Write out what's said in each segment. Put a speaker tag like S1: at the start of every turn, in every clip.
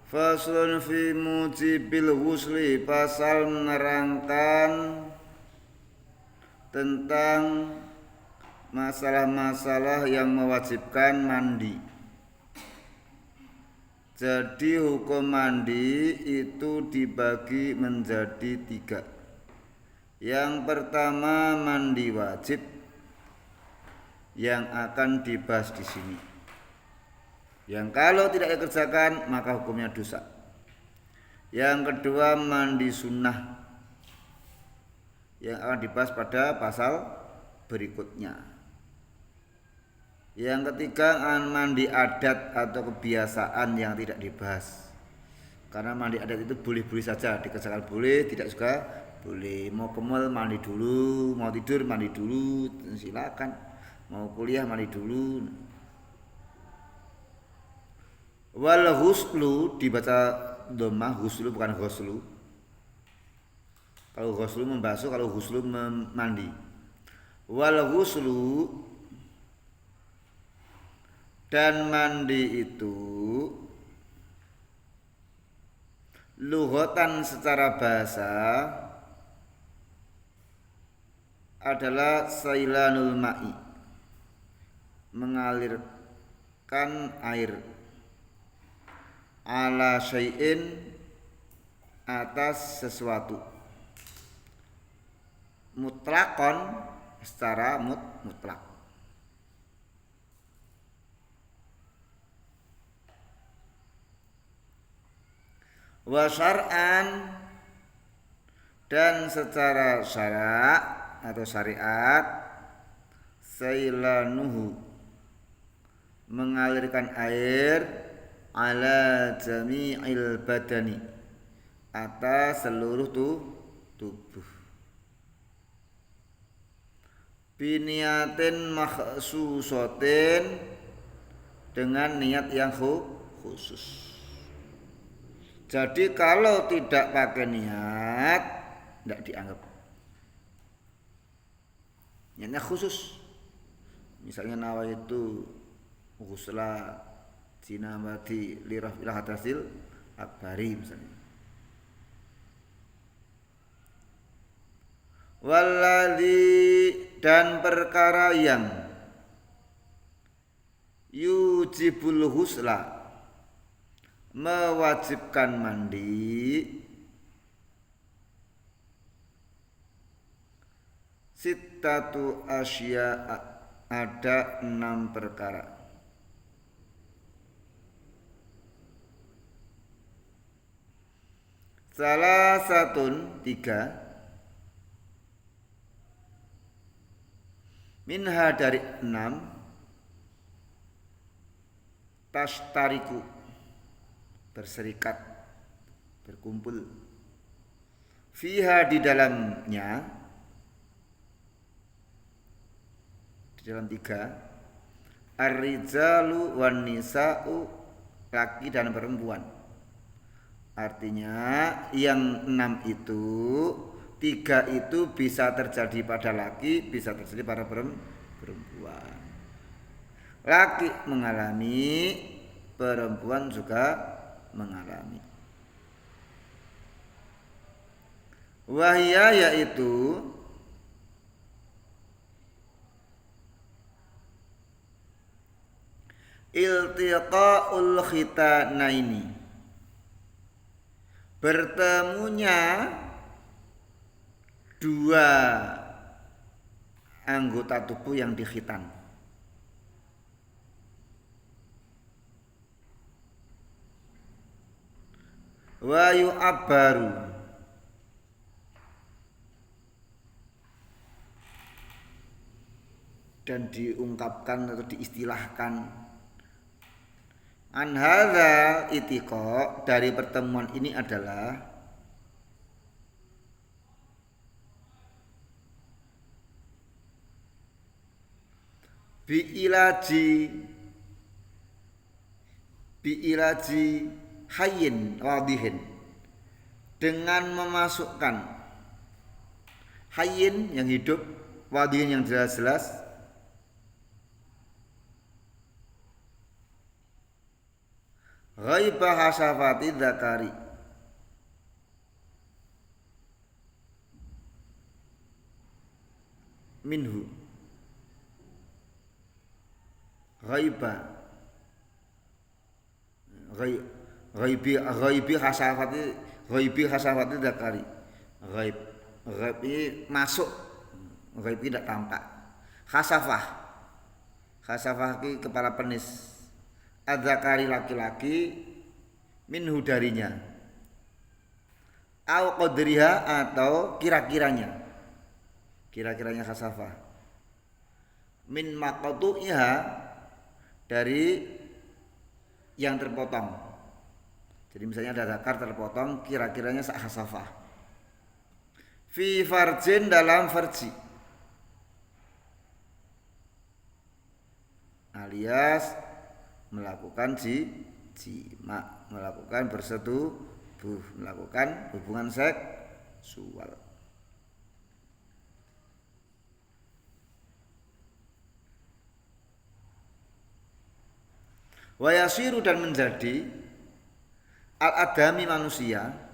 S1: Faslun fi mujibil ghusli, pasal menerangkan tentang masalah-masalah yang mewajibkan mandi. Jadi hukum mandi itu dibagi menjadi 3. Yang pertama mandi wajib yang akan dibahas di sini. Yang kalau tidak dikerjakan maka hukumnya dosa. Yang kedua mandi sunnah yang akan dibahas pada pasal berikutnya. Yang ketiga mandi adat atau kebiasaan yang tidak dibahas. Karena mandi adat itu boleh-boleh saja, dikerjakan boleh, tidak juga boleh. Mau ke mall mandi dulu, mau tidur mandi dulu, silakan. Mau kuliah mandi dulu. Wal ghuslu dibaca dhammah, ghuslu bukan ghuslu. Kalau ghuslu membasuh, kalau ghuslu mandi. Wal ghuslu dan mandi itu lughatan secara bahasa adalah sailanul ma'i, mengalirkan air, ala syai'in atas sesuatu, mutlakon secara mutlak. Wa syar'an dan secara syarak atau syariat, sailanuhu mengalirkan air ala jami'il badani atas seluruh tubuh, biniatin makhsusatin dengan niat yang khusus. Jadi kalau tidak pakai niat tidak dianggap. Niatnya khusus. Misalnya nawaitu ghusla jinabati lirafil hadasil akbari misalnya. Walladzi dan perkara yang yujibul ghusla mewajibkan mandi, sittatu asya, ada 6 perkara. Salah satun 3 minha dari 6 tashtariku berserikat, berkumpul, fiha di dalamnya, di dalam 3, ar-rijalu wan nisa'u, laki dan perempuan. Artinya yang 6 itu 3 itu bisa terjadi pada laki, bisa terjadi pada perempuan. Laki mengalami, perempuan juga mengalami. Wahya yaitu iltiqaul khitanaini, bertemunya 2 anggota tubuh yang dikhitan. Wa yu'abbaru dan diungkapkan atau diistilahkan an hadza itiqa, dari pertemuan ini adalah biilaji hayyin wadihin, dengan memasukkan hayyin yang hidup, wadihin yang jelas-jelas, Ghaiba hasafati dzakari minhu ghaiba ghaibi hasafati dzakari ghaib ini masuk, ghaib tidak tampak. Khasafah ini kepala penis, adzakari laki-laki, minhu darinya, au qadriha atau kira-kiranya khasafah, min maqtu'iha dari yang terpotong. Jadi misalnya ada zakar terpotong, kira-kiranya sak khasafah. Fi farjin dalam farji, alias melakukan jima, melakukan bersetubuh, melakukan hubungan seksual. Wa yasiru dan menjadi al-adami manusia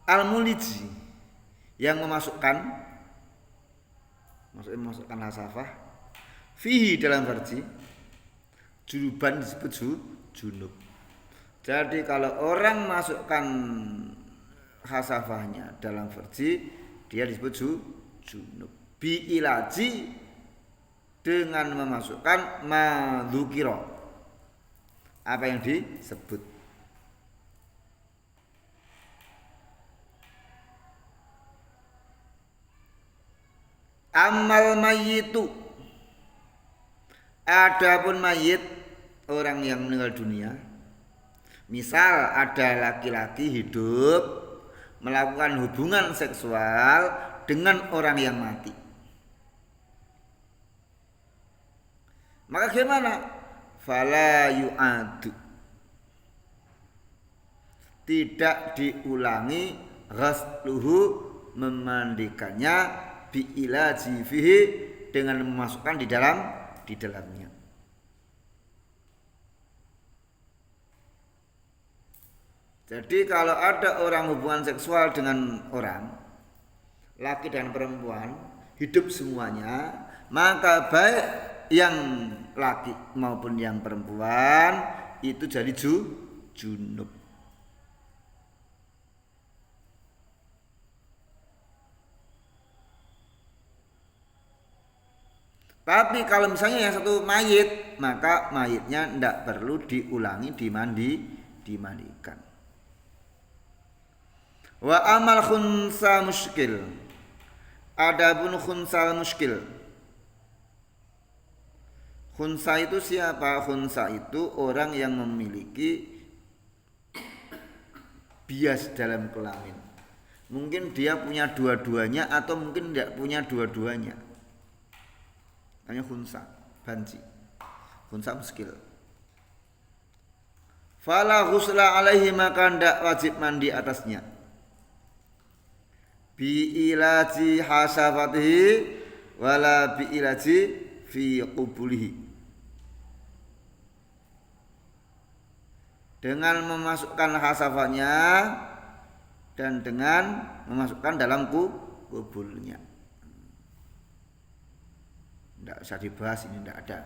S1: al-muliji yang memasukkan hasafah fihi dalam farji, junuban disebut junub. Jadi kalau orang masukkan hasafahnya dalam farji, dia disebut junub. Bi ilaji dengan memasukkan madzukira, apa yang disebut. Amal mayyitu, adapun mayit, orang yang meninggal dunia, misal ada laki-laki hidup melakukan hubungan seksual dengan orang yang mati, maka gimana? Fala yu'adu, tidak diulangi ghasluhu, memandikannya, bi'ilaji fihi, dengan memasukkan di dalamnya. Jadi kalau ada orang hubungan seksual dengan orang, laki dan perempuan, hidup semuanya, maka baik yang laki maupun yang perempuan itu jadi junub. Tapi kalau misalnya yang satu mayit, maka mayitnya tidak perlu diulangi dimandikan. Wa amal khunsa muskil, adapun khunsa muskil. Khunsa itu siapa? Khunsa itu orang yang memiliki bias dalam kelamin. Mungkin dia punya dua-duanya atau mungkin tidak punya dua-duanya. Hanya khunsa, banci, khunsa muskil. Fala ghusla alaihi, maka ndak wajib mandi atasnya. Bi ilaji hasafatihi wala bi ilaji fi qubulihi, dengan memasukkan hasafatnya dan dengan memasukkan dalam kubulnya. Tidak usah dibahas, ini tidak ada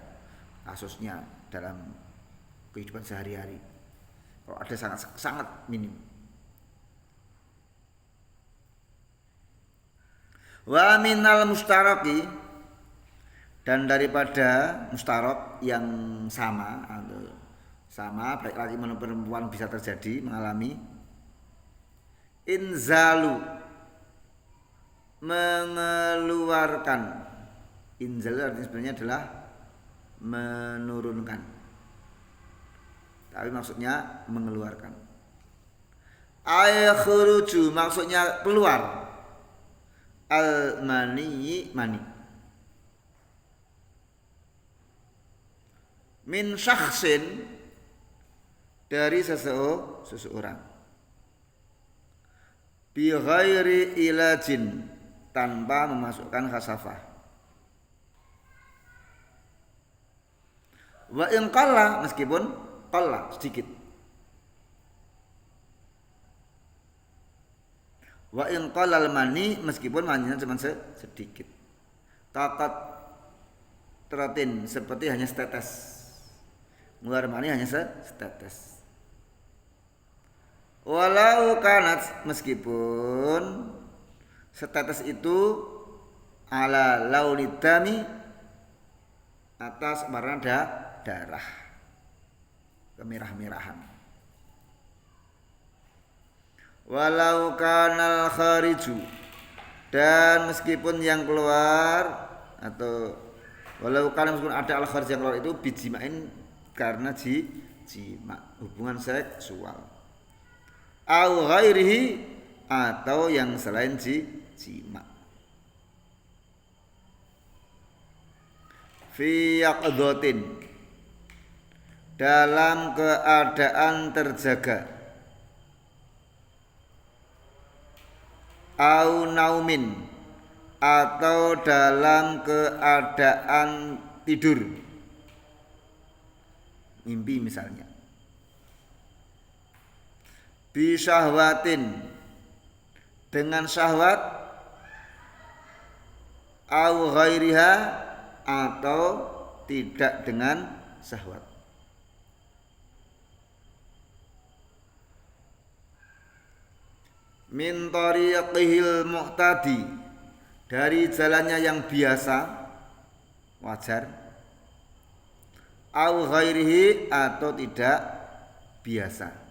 S1: kasusnya dalam kehidupan sehari-hari. Kalau ada sangat minim. Wa minal mustaraki, dan daripada mustarok yang sama atau sama baik laki maupun perempuan bisa terjadi mengalami inzalu, mengeluarkan. Inzal artinya sebenarnya adalah menurunkan, tapi maksudnya mengeluarkan. Akhruju maksudnya keluar, al mani min syakhsin, dari seseorang. Bi ghairi ilajin, tanpa memasukkan khasafah. Wa in qalla, meskipun qalla sedikit. Wa in qalla al-mani, meskipun maninya cuma sedikit. Takat teratin, seperti hanya setetes. Ngeluar mani hanya setetes. Walau kanat, meskipun setetes itu ala launidami, atas warna darah kemerah-merahan. Walau kanal khariju, dan meskipun yang keluar, atau walau kana meskipun ada al kharij yang keluar itu bijimain, karena jima, hubungan seksual. Au ghairihi, atau yang selain jima. Fi yaqdhatin, dalam keadaan terjaga. Au naumin, atau dalam keadaan tidur, mimpi misalnya. Bi syahwatin, dengan syahwat. Au ghairiha, atau tidak dengan syahwat. Min tariqihil mu'tadi, dari jalannya yang biasa, wajar. Au ghairihi, atau tidak biasa.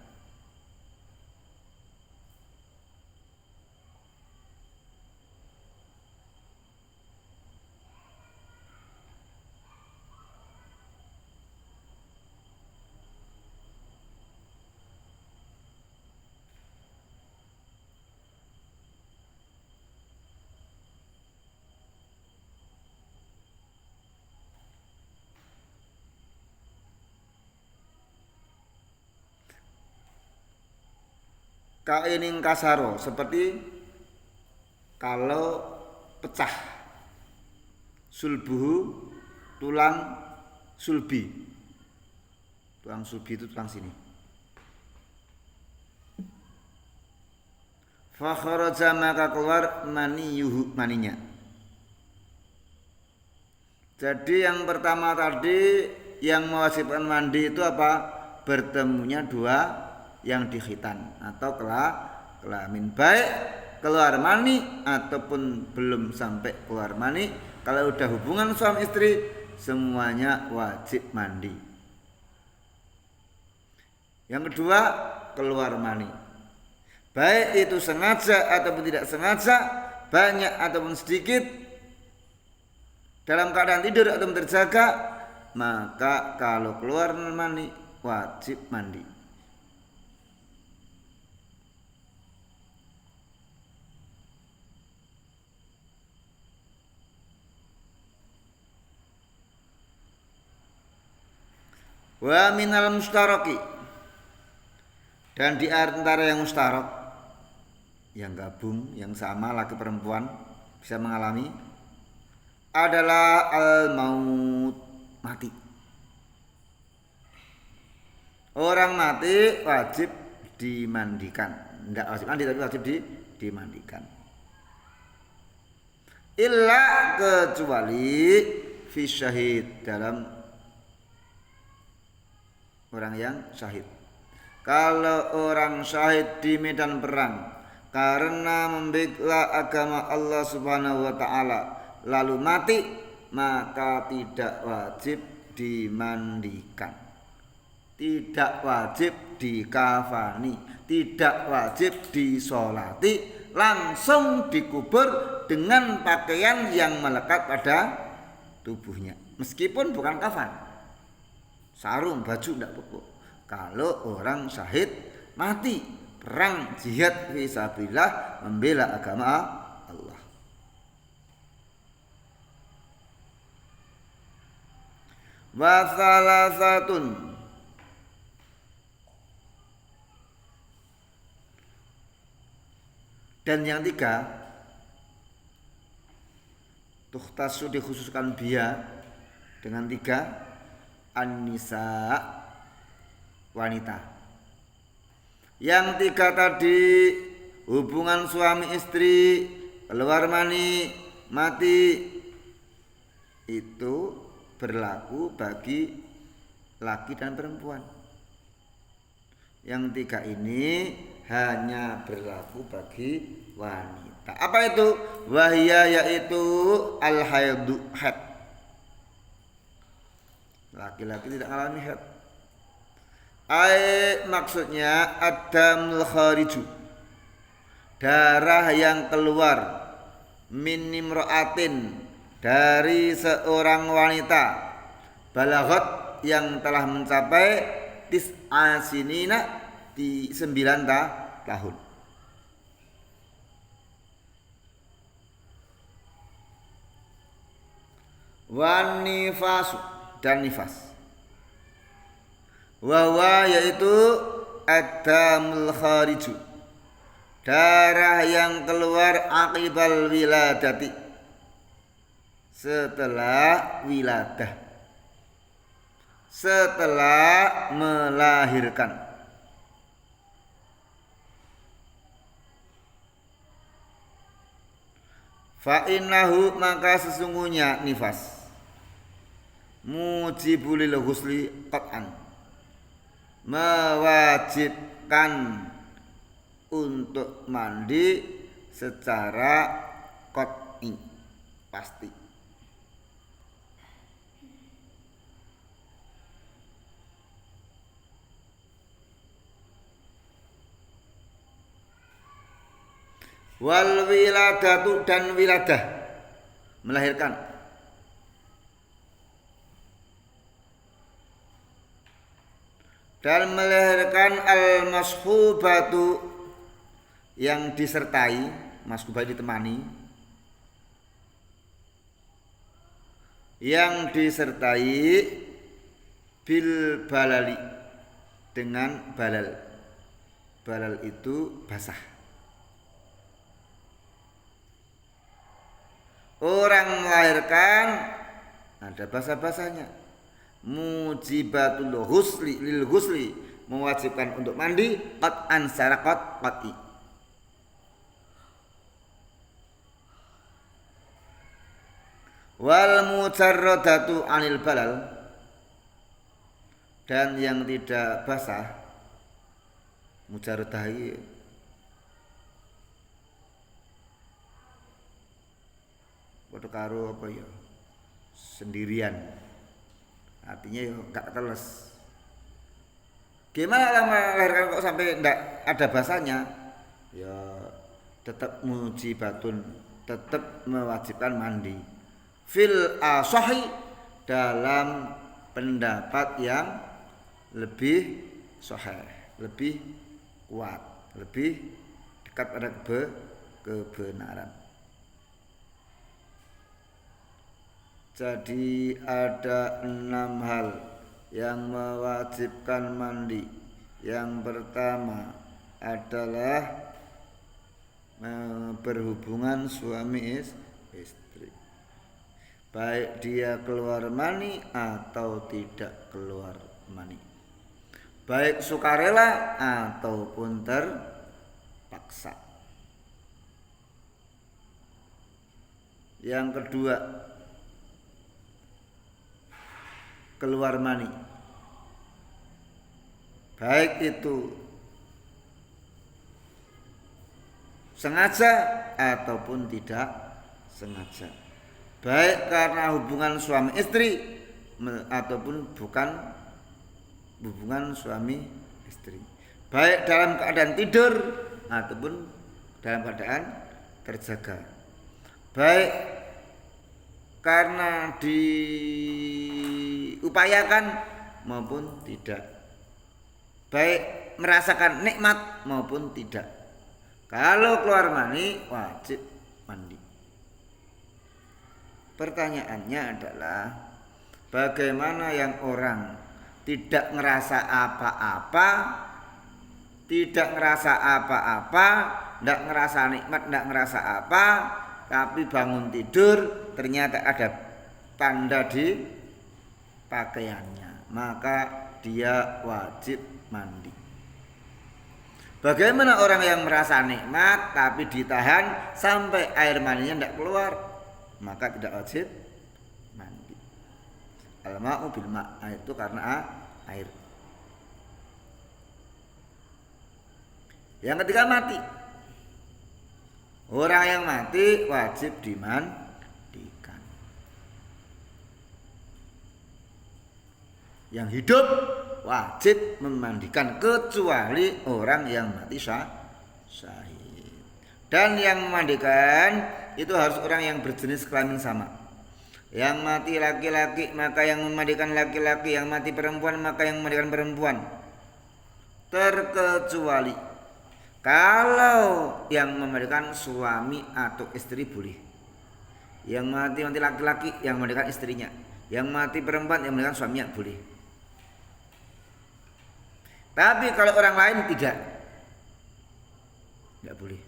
S1: Kaining kasaro, seperti kalau pecah. Sulbuhu, tulang sulbi. Tulang sulbi itu tulang sini. Fa kharaja, maka keluar maniyuhu, maninya. Jadi yang pertama tadi yang mewajibkan mandi itu apa? Bertemunya dua yang dikhitan atau kelamin, baik keluar mani ataupun belum sampai keluar mani. Kalau udah hubungan suami istri, semuanya wajib mandi. Yang kedua, keluar mani, baik itu sengaja ataupun tidak sengaja, banyak ataupun sedikit, dalam keadaan tidur atau terjaga, maka kalau keluar mani wajib mandi. Wa minal mustaraki, dan di antara yang mustarak, yang gabung, yang sama laki perempuan bisa mengalami, adalah al-maut, mati. Orang mati wajib dimandikan. Tidak wajib mandi, tapi wajib dimandikan. Illa, kecuali fi syahid, dalam orang yang syahid. Kalau orang syahid di medan perang karena membela agama Allah Subhanahu wa taala lalu mati, maka tidak wajib dimandikan, tidak wajib dikafani, tidak wajib disolati, langsung dikubur dengan pakaian yang melekat pada tubuhnya, meskipun bukan kafan, sarung, baju, tidak pokok. Kalau orang syahid mati perang jihad fisabilillah membela agama Allah. Wa salasatun, Dan yang tiga, tukhtasu dikhususkan biya dengan tiga, an-nisa, wanita. Yang tiga tadi, hubungan suami istri, keluar mani, mati, itu berlaku bagi laki dan perempuan. Yang tiga ini hanya berlaku bagi wanita. Apa itu? Wahia, yaitu al-haidu, haid. Laki-laki tidak alami haid. Maksudnya adamul khariju, darah yang keluar, min imra'atin, dari seorang wanita, balaghat, yang telah mencapai tis'a sinina, di 9 tahun. Wan nifasu, dan nifas. Wawa, yaitu adamul khariju, darah yang keluar akibal wiladati, setelah wiladah, setelah melahirkan. Fa'innahu, maka sesungguhnya nifas, mujibulil ghusli qat'an, mewajibkan untuk mandi secara qat'i, pasti. Wal wiladatu, dan wiladah, melahirkan. Dan melahirkan al mashubatu, yang disertai, mashubah ditemani, yang disertai bil balali, dengan balal. Balal itu basah. Orang melahirkan ada basah-basahnya. Mujibatul ghusli, lil ghusli, mewajibkan untuk mandi, qat'an, secara qat'i. Wal mujarradatu anil balal, dan yang tidak basah, mujarradah, padha karo apa ya, sendirian, artinya ya gak teles. Gimana lah melahirkan kok sampai ndak ada basahnya? Ya tetap mujibatun, tetap mewajibkan mandi. Fil asahi, dalam pendapat yang lebih sahih, lebih kuat, lebih dekat pada kebenaran. Jadi ada 6 hal yang mewajibkan mandi. Yang pertama adalah berhubungan suami istri, baik dia keluar mani atau tidak keluar mani, baik sukarela ataupun terpaksa. Yang kedua, keluar mani, baik itu sengaja ataupun tidak sengaja, baik karena hubungan suami istri ataupun bukan hubungan suami istri, baik dalam keadaan tidur ataupun dalam keadaan terjaga, baik karena diupayakan maupun tidak, baik merasakan nikmat maupun tidak. Kalau keluar mani wajib mandi. Pertanyaannya adalah bagaimana yang orang tidak ngerasa apa-apa tidak ngerasa apa-apa, tidak ngerasa nikmat, tidak ngerasa apa, tapi bangun tidur ternyata ada tanda di pakaiannya, maka dia wajib mandi. Bagaimana orang yang merasa nikmat tapi ditahan sampai air maninya tidak keluar, maka tidak wajib mandi. Al-ma'u bil ma', itu karena air. Yang ketiga mati. Orang yang mati wajib dimandikan. Yang hidup wajib memandikan kecuali orang yang mati syahid. Dan yang memandikan itu harus orang yang berjenis kelamin sama. Yang mati laki-laki maka yang memandikan laki-laki, yang mati perempuan maka yang memandikan perempuan. Terkecuali kalau yang memandikan suami atau istri boleh. Yang mati laki-laki yang memandikan istrinya. Yang mati perempuan yang memandikan suaminya boleh. Tapi kalau orang lain tidak boleh.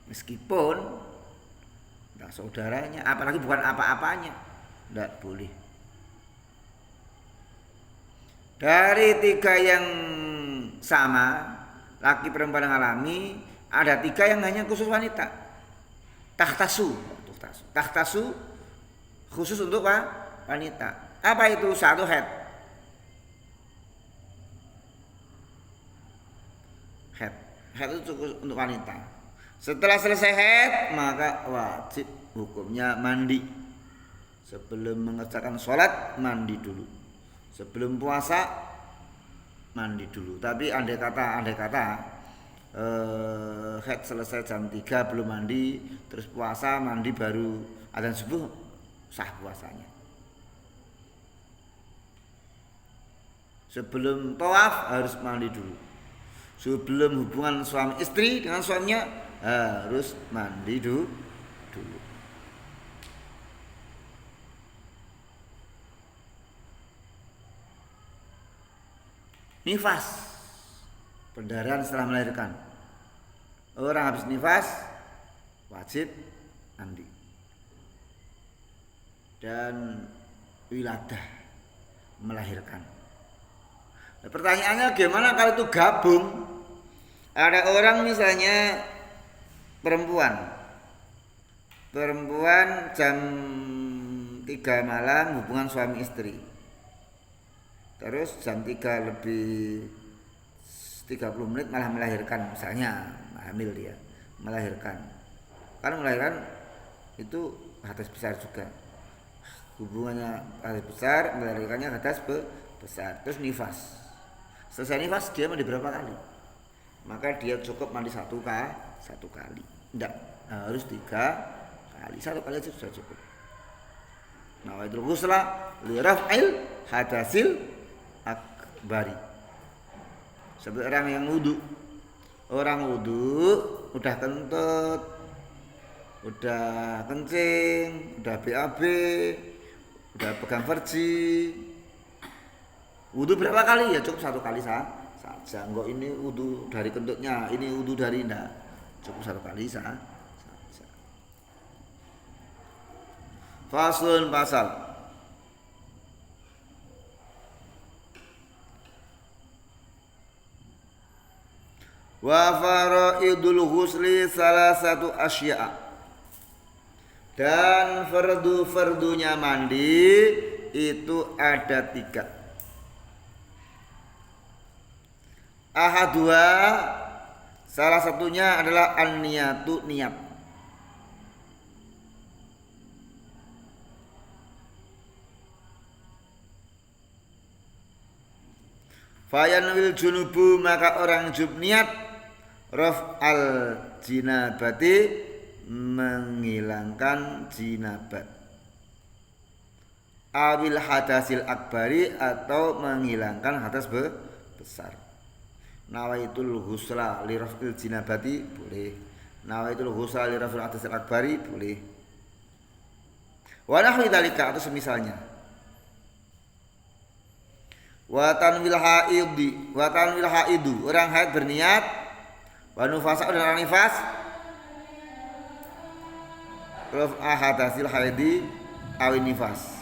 S1: Meskipun tidak saudaranya, apalagi bukan apa-apanya, tidak boleh. Dari tiga yang sama, laki perempuan yang alami, ada tiga yang hanya khusus wanita. Takhtasu khusus untuk wanita. Apa itu? Satu haid. Haid itu cukup untuk wanita. Setelah selesai haid maka wajib hukumnya mandi. Sebelum mengerjakan sholat mandi dulu. Sebelum puasa mandi dulu. Tapi andai kata haid selesai jam 3 belum mandi, terus puasa mandi baru adzan subuh, sah puasanya. Sebelum tawaf harus mandi dulu. Sebelum hubungan suami istri dengan suaminya harus mandi dulu. Nifas, perdarahan setelah melahirkan. Orang habis nifas wajib mandi. Dan wiladah, melahirkan. Nah, pertanyaannya gimana kalau itu gabung? Ada orang misalnya perempuan jam 3 malam hubungan suami istri. Terus jam 3 lebih 30 menit malah melahirkan, misalnya hamil dia, melahirkan. Karena melahirkan itu hadas besar juga. Hubungannya hadas besar, melahirkannya hadas besar. Terus nifas. Selesai nifas dia mandi berapa kali? Maka dia cukup mandi satu kali. Tidak harus 3 kali. 1 kali aja sudah cukup. Nawaitul ghusla li raf'il hadasil akbari. Seperti orang yang wudu. Orang wudu udah kentut, udah kencing, udah BAB, udah pegang verji. Wudu berapa kali? Ya cukup 1 kali saja. Enggak ini wudu dari kentutnya, ini wudu dari enggak. Cukup 1 kali saja. Faslun pasal. Wa faraidul ghusli salah satu asya'. Dan fardu-fardunya mandi itu ada 3. Ahadua, salah satunya adalah an-niyatu, niat. Fayanwil junubu, maka orang junub niat raf'al jinabati, menghilangkan jinabat. Awil hadasil akbari, atau menghilangkan hadas besar. Nawaitul ghusla li raf'il jinabati boleh. Nawaitul ghusla li raf'il hadasil akbari boleh. Wa nahwi dzalika, atau semisalnya. Wa tanwil haidi, wa tanwil haidu, orang haid berniat, wa nufasa dan orang nifas hadasil haidi awin nifas,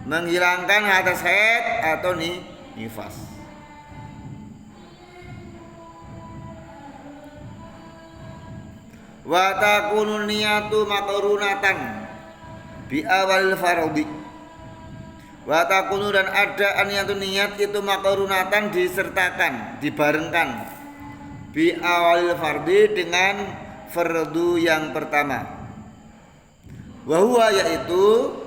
S1: menghilangkan hadas haid atau nifas. Wa takunu niyatu makrunatan bi awalil fardhi. Wa takunu dan ada niyatun niat itu makrunatan disertakan, dibarengkan bi awalil fardhi dengan fardu yang pertama. Wa huwa yaitu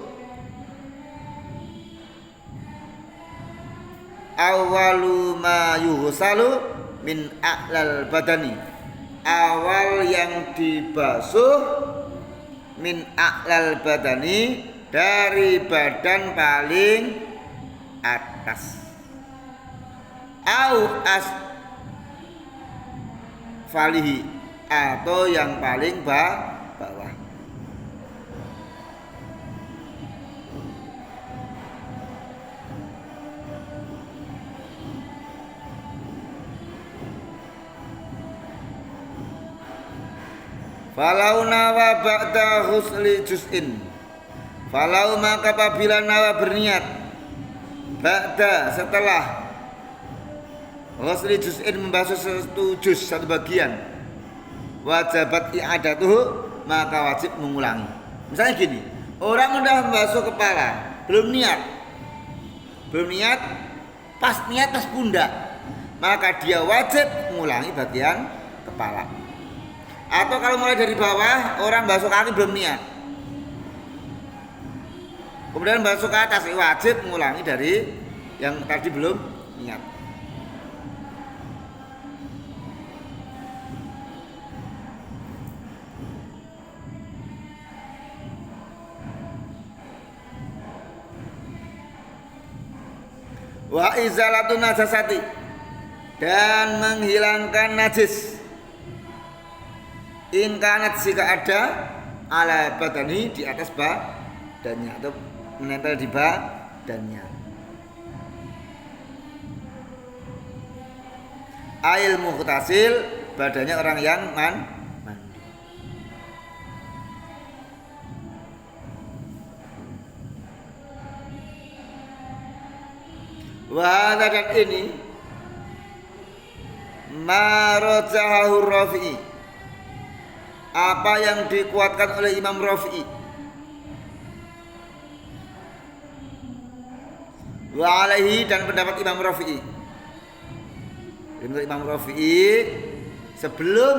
S1: awwalu ma yughsalu min a'lal badani, awal yang dibasuh min a'lal badani dari badan paling atas, au as falihi atau yang paling bawah. Falau nawa ba'da husli juz'in, falau maka apabila nawa berniat ba'da setelah husli juz'in membasuh satu juz, satu bagian, wajibat i'adatuhu maka wajib mengulangi. Misalnya gini, orang udah membasuh kepala, belum niat, pas pundak, maka dia wajib mengulangi bagian kepala. Atau kalau mulai dari bawah, orang basuh kaki belum niat, kemudian basuh ke atas, wajib mengulangi dari yang tadi belum niat. Wa izalatun najasati, dan menghilangkan najis, in kanat jika ada ala badani di atas badannya atau menempel di badannya. Ail mughtasil, badannya orang yang mandi. Wahada dan ini marajahu Rafi'i, apa yang dikuatkan oleh Imam Rafi'i. Wa alaihi, dan pendapat Imam Rafi'i. Menurut Imam Rafi'i, sebelum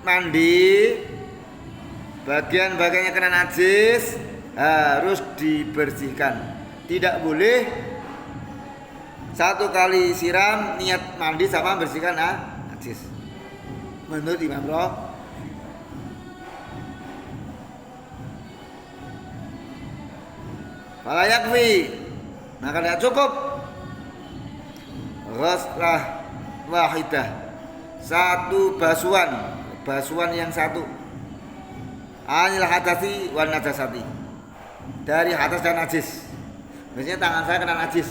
S1: mandi bagian-bagiannya kena najis harus dibersihkan. Tidak boleh satu kali siram niat mandi sama bersihkan najis. Menurut Imam Rafi'i. Fala yakfi, maka tidak cukup ghuslah wahidah, satu basuhan yang satu, anil hadasi wan najasati, dari hadas dan najis. Biasanya tangan saya kena najis,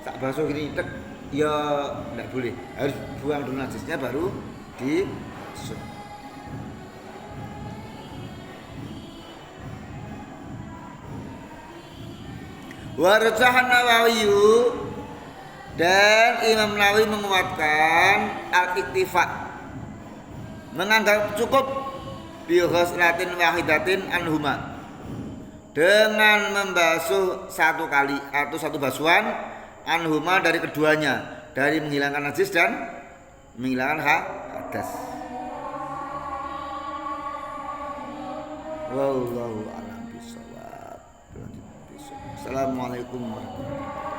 S1: sak basuh gini, tek, ya tidak boleh, harus buang dulu najisnya baru dibasuh. Warjahan Nawawi, dan Imam Nawawi menguatkan al-iktifa, menganggap cukup bi ghuslatin wahidatin anhuma, dengan membasuh satu kali atau satu basuhan anhuma dari keduanya, dari menghilangkan najis dan menghilangkan hadas. Wallahu a'lam bishawab. Assalamualaikum warahmatullahi wabarakatuh.